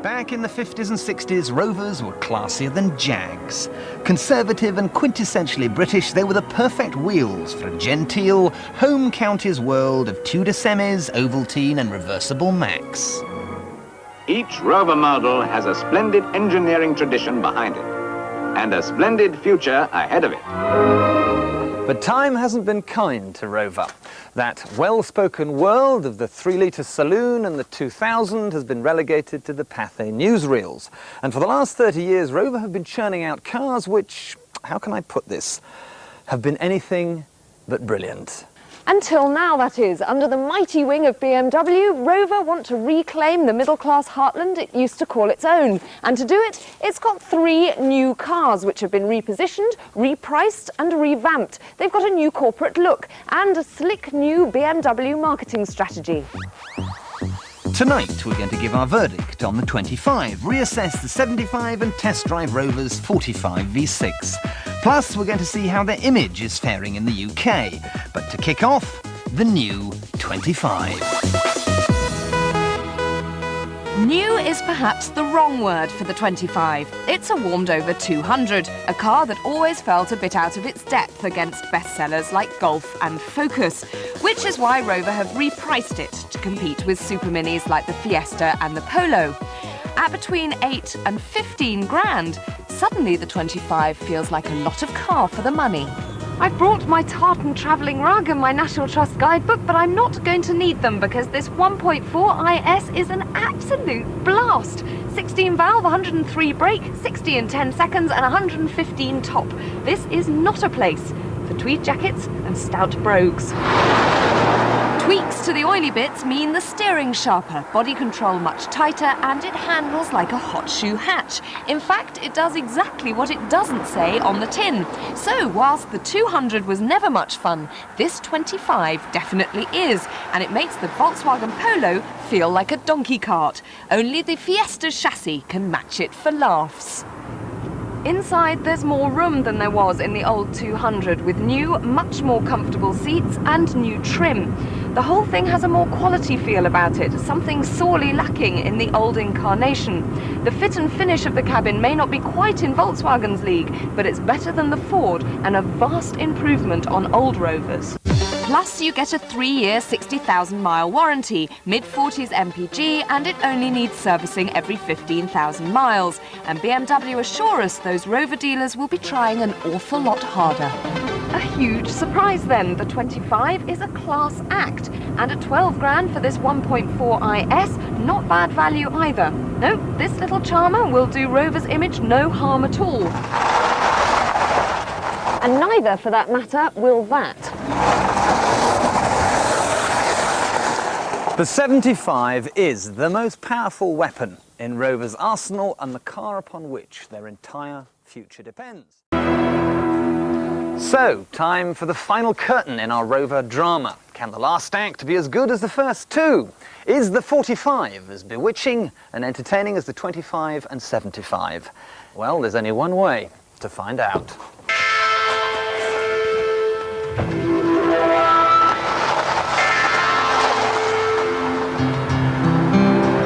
Back in the 50s and 60s, Rovers were classier than Jags. Conservative and quintessentially British, they were the perfect wheels for a genteel, home counties world of Tudor semis, Ovaltine and reversible Macs. Each Rover model has a splendid engineering tradition behind it, and a splendid future ahead of it. But time hasn't been kind to Rover. That well-spoken world of the 3-litre saloon and the 2000 has been relegated to the Pathé newsreels. And for the last 30 years, Rover have been churning out cars which, how can I put this, have been anything but brilliant. Until now, that is. Under the mighty wing of BMW, Rover want to reclaim the middle-class heartland it used to call its own. And to do it, it's got 3 new cars which have been repositioned, repriced and revamped. They've got a new corporate look and a slick new BMW marketing strategy. Tonight we're going to give our verdict on the 25, reassess the 75 and test drive Rover's 45 V6. Plus we're going to see how their image is faring in the UK. But to kick off, the new 25. New is perhaps the wrong word for the 25. It's a warmed-over 200, a car that always felt a bit out of its depth against bestsellers like Golf and Focus, which is why Rover have repriced it to compete with super minis like the Fiesta and the Polo. At between 8 and 15 grand, suddenly the 25 feels like a lot of car for the money. I've brought my tartan travelling rug and my National Trust guidebook, but I'm not going to need them because this 1.4 IS is an absolute blast. 16 valve, 103 brake, 60 in 10 seconds and 115 top. This is not a place for tweed jackets and stout brogues. Tweaks to the oily bits mean the steering's sharper, body control much tighter, and it handles like a hot shoe hatch. In fact, it does exactly what it doesn't say on the tin. So, whilst the 200 was never much fun, this 25 definitely is, and it makes the Volkswagen Polo feel like a donkey cart. Only the Fiesta chassis can match it for laughs. Inside, there's more room than there was in the old 200, with new, much more comfortable seats and new trim. The whole thing has a more quality feel about it, something sorely lacking in the old incarnation. The fit and finish of the cabin may not be quite in Volkswagen's league, but it's better than the Ford and a vast improvement on old Rovers. Plus, you get a 3-year, 60,000-mile warranty, mid-40s MPG, and it only needs servicing every 15,000 miles. And BMW assure us those Rover dealers will be trying an awful lot harder. A huge surprise then. The 25 is a class act, and at 12 grand for this 1.4 IS, not bad value either. No, this little charmer will do Rover's image no harm at all. And neither, for that matter, will that. The 75 is the most powerful weapon in Rover's arsenal and the car upon which their entire future depends. So, time for the final curtain in our Rover drama. Can the last act be as good as the first 2? Is the 45 as bewitching and entertaining as the 25 and 75? Well, there's only one way to find out.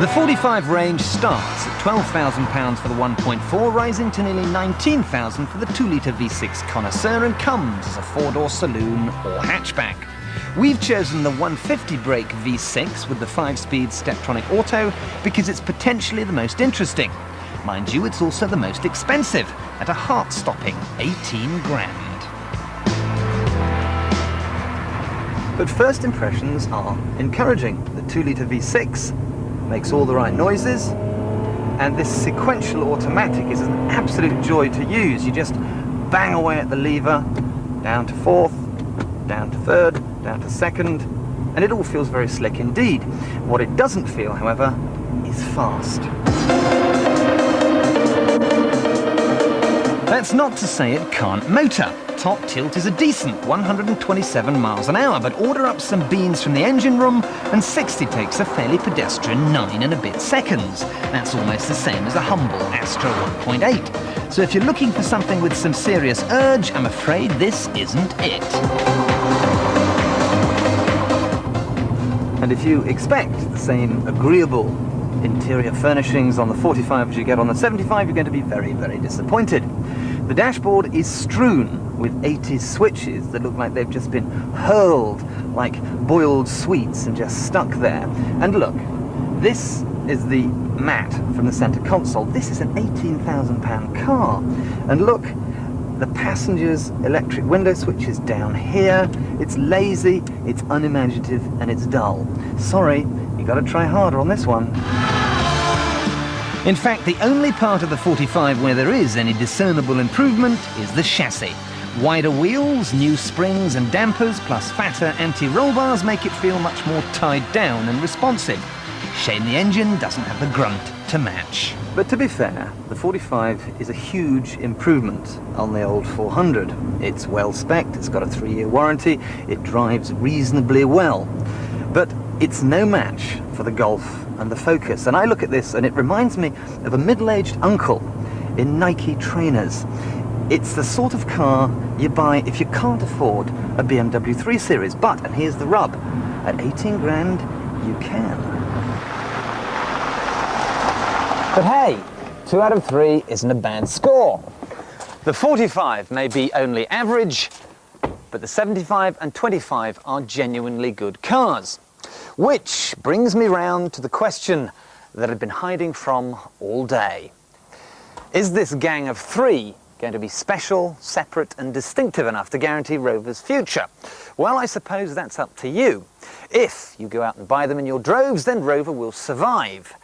The 45 range starts at £12,000 for the 1.4, rising to nearly £19,000 for the 2-litre V6 connoisseur, and comes as a 4-door saloon or hatchback. We've chosen the 150 brake V6 with the 5-speed Steptronic Auto because it's potentially the most interesting. Mind you, it's also the most expensive, at a heart-stopping 18 grand. But first impressions are encouraging. The 2-litre V6 makes all the right noises, and this sequential automatic is an absolute joy to use. You just bang away at the lever, down to 4th, down to 3rd, down to 2nd, and it all feels very slick indeed. What it doesn't feel, however, is fast. That's not to say it can't motor. Top tilt is a decent 127 miles an hour, but order up some beans from the engine room and 60 takes a fairly pedestrian 9 and a bit seconds. That's almost the same as a humble Astra 1.8. So if you're looking for something with some serious urge, I'm afraid this isn't it. And if you expect the same agreeable interior furnishings on the 45 as you get on the 75, you're going to be very, very disappointed. The dashboard is strewn with 80s switches that look like they've just been hurled like boiled sweets and just stuck there. And look, this is the mat from the centre console. This is an £18,000 car. And look, the passenger's electric window switch is down here. It's lazy, it's unimaginative, and it's dull. Sorry, you got to try harder on this one. In fact, the only part of the 45 where there is any discernible improvement is the chassis. Wider wheels, new springs and dampers, plus fatter anti-roll bars make it feel much more tied down and responsive. Shame the engine doesn't have the grunt to match. But to be fair, the 45 is a huge improvement on the old 400. It's well spec'd, it's got a 3-year warranty, it drives reasonably well. But it's no match for the Golf and the Focus. And I look at this and it reminds me of a middle-aged uncle in Nike trainers. It's the sort of car you buy if you can't afford a BMW 3 Series. But, and here's the rub, at 18 grand, you can. But hey, 2 out of 3 isn't a bad score. The 45 may be only average, but the 75 and 25 are genuinely good cars. Which brings me round to the question that I've been hiding from all day. Is this gang of 3 going to be special, separate and distinctive enough to guarantee Rover's future? Well, I suppose that's up to you. If you go out and buy them in your droves, then Rover will survive.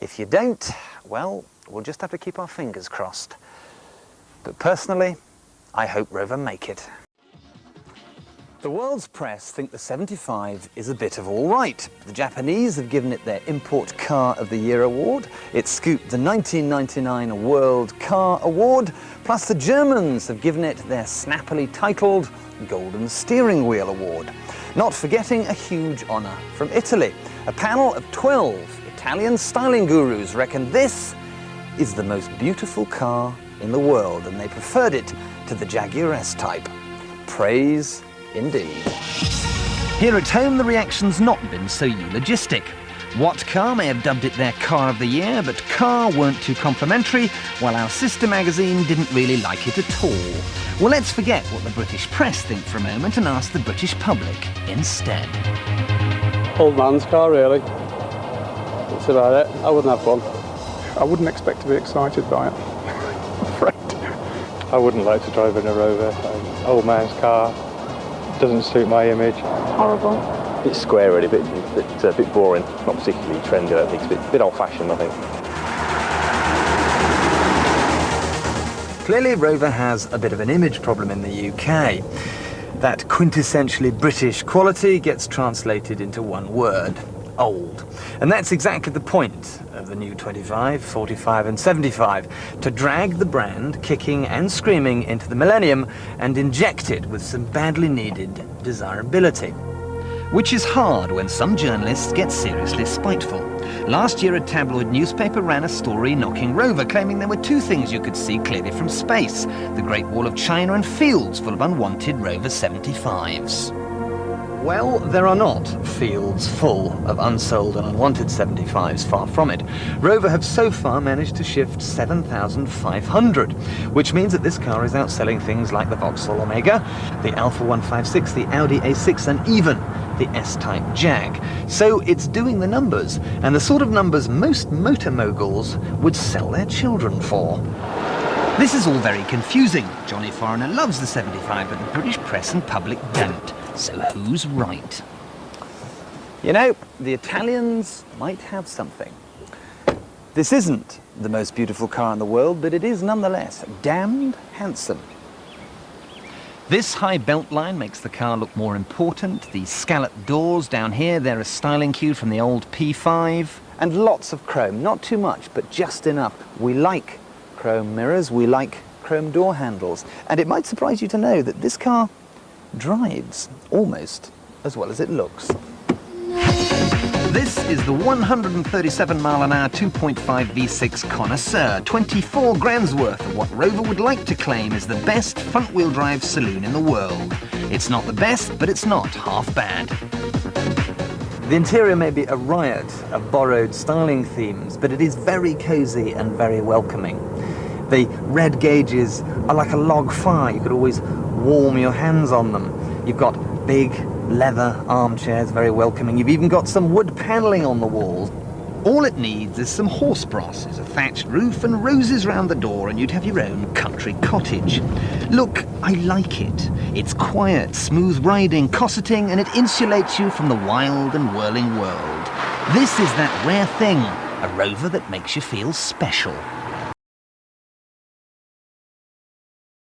If you don't, well, we'll just have to keep our fingers crossed. But personally, I hope Rover make it. The world's press think the 75 is a bit of all right. The Japanese have given it their Import Car of the Year award. It scooped the 1999 World Car Award. Plus the Germans have given it their snappily titled Golden Steering Wheel Award. Not forgetting a huge honour from Italy. A panel of 12 Italian styling gurus reckon this is the most beautiful car in the world, and they preferred it to the Jaguar S-Type. Praise indeed. Here at home, the reaction's not been so eulogistic. What Car may have dubbed it their Car of the Year, but Car weren't too complimentary, while our sister magazine didn't really like it at all. Well, let's forget what the British press think for a moment and ask the British public instead. Old man's car, really. That's about it. I wouldn't have one. I wouldn't expect to be excited by it, I'm afraid. I wouldn't like to drive in a Rover. Old man's car. Doesn't suit my image. Horrible. A bit square really, a bit boring. Not particularly trendy, I think. It's a bit old-fashioned, I think. Clearly Rover has a bit of an image problem in the UK. That quintessentially British quality gets translated into one word: old. And that's exactly the point of the new 25, 45 and 75, to drag the brand kicking and screaming into the millennium and inject it with some badly needed desirability. Which is hard when some journalists get seriously spiteful. Last year a tabloid newspaper ran a story knocking Rover, claiming there were 2 things you could see clearly from space: the Great Wall of China and fields full of unwanted Rover 75s. Well, there are not fields full of unsold and unwanted 75s, far from it. Rover have so far managed to shift 7,500, which means that this car is outselling things like the Vauxhall Omega, the Alfa 156, the Audi A6 and even the S-Type Jag. So it's doing the numbers, and the sort of numbers most motor moguls would sell their children for. This is all very confusing. Johnny Foreigner loves the 75, but the British press and public don't. So who's right? You know, the Italians might have something. This isn't the most beautiful car in the world, but it is nonetheless damned handsome. This high belt line makes the car look more important. The scalloped doors down here, they're a styling cue from the old P5. And lots of chrome, not too much, but just enough. We like chrome mirrors, we like chrome door handles. And it might surprise you to know that this car drives almost as well as it looks. This is the 137-mile-an-hour 2.5 V6 connoisseur, 24 grand's worth of what Rover would like to claim is the best front-wheel drive saloon in the world. It's not the best, but it's not half bad. The interior may be a riot of borrowed styling themes, but it is very cosy and very welcoming. The red gauges are like a log fire. You could always warm your hands on them. You've got big leather armchairs, very welcoming. You've even got some wood panelling on the walls. All it needs is some horse brasses, a thatched roof and roses round the door, and you'd have your own country cottage. Look, I like it. It's quiet, smooth riding, cosseting, and it insulates you from the wild and whirling world. This is that rare thing, a Rover that makes you feel special.